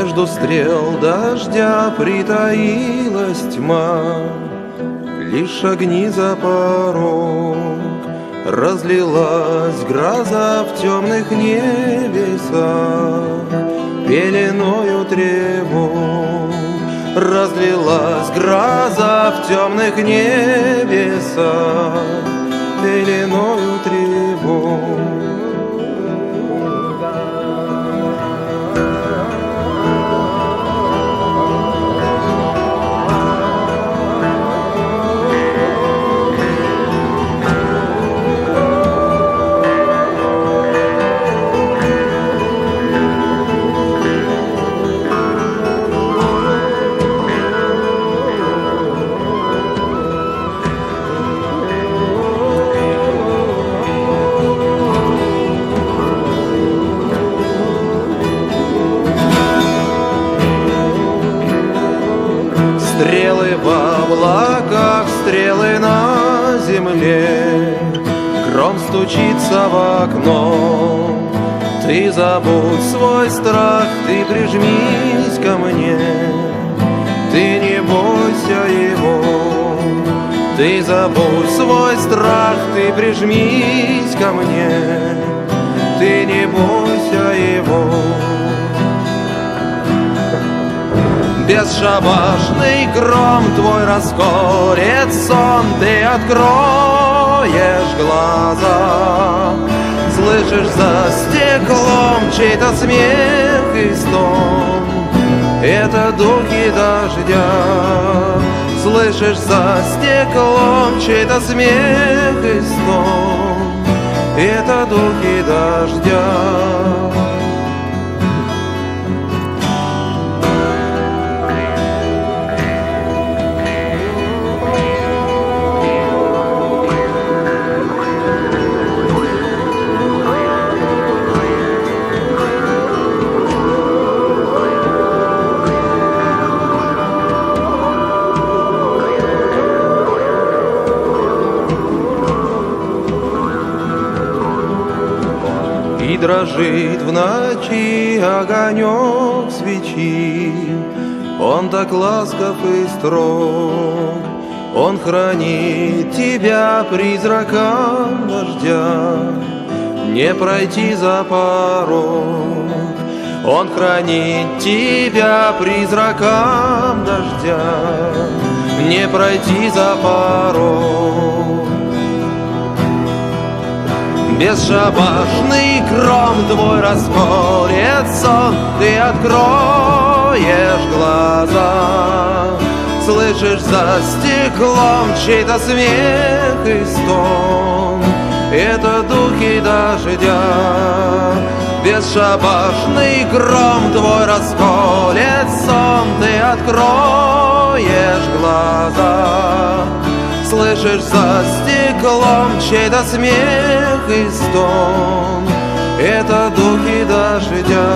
Между стрел дождя притаилась тьма, лишь огни за порог. Разлилась гроза в темных небесах, пеленою тревог. Разлилась гроза в темных небесах, пеленою тревог. Стрелы в облаках, стрелы на земле, гром стучится в окно. Ты забудь свой страх, ты прижмись ко мне, ты не бойся его. Ты забудь свой страх, ты прижмись ко мне, ты не бойся его. Бесшабашный гром твой расколет сон, ты откроешь глаза. Слышишь за стеклом чей-то смех и стон, это духи дождя. Слышишь за стеклом чей-то смех и стон, это духи дождя. И дрожит в ночи огонек свечи, он так ласков и строг, он хранит тебя призраком дождя, не пройти за порог. Он хранит тебя призраком дождя, не пройти за порог. Бесшабашный гром твой расколет сон, ты откроешь глаза. Слышишь за стеклом чей-то смех и стон, это духи дождя. Бесшабашный гром твой расколет сон, ты откроешь глаза. Слышишь за стеклом чей-то смех и стон, это духи дождя.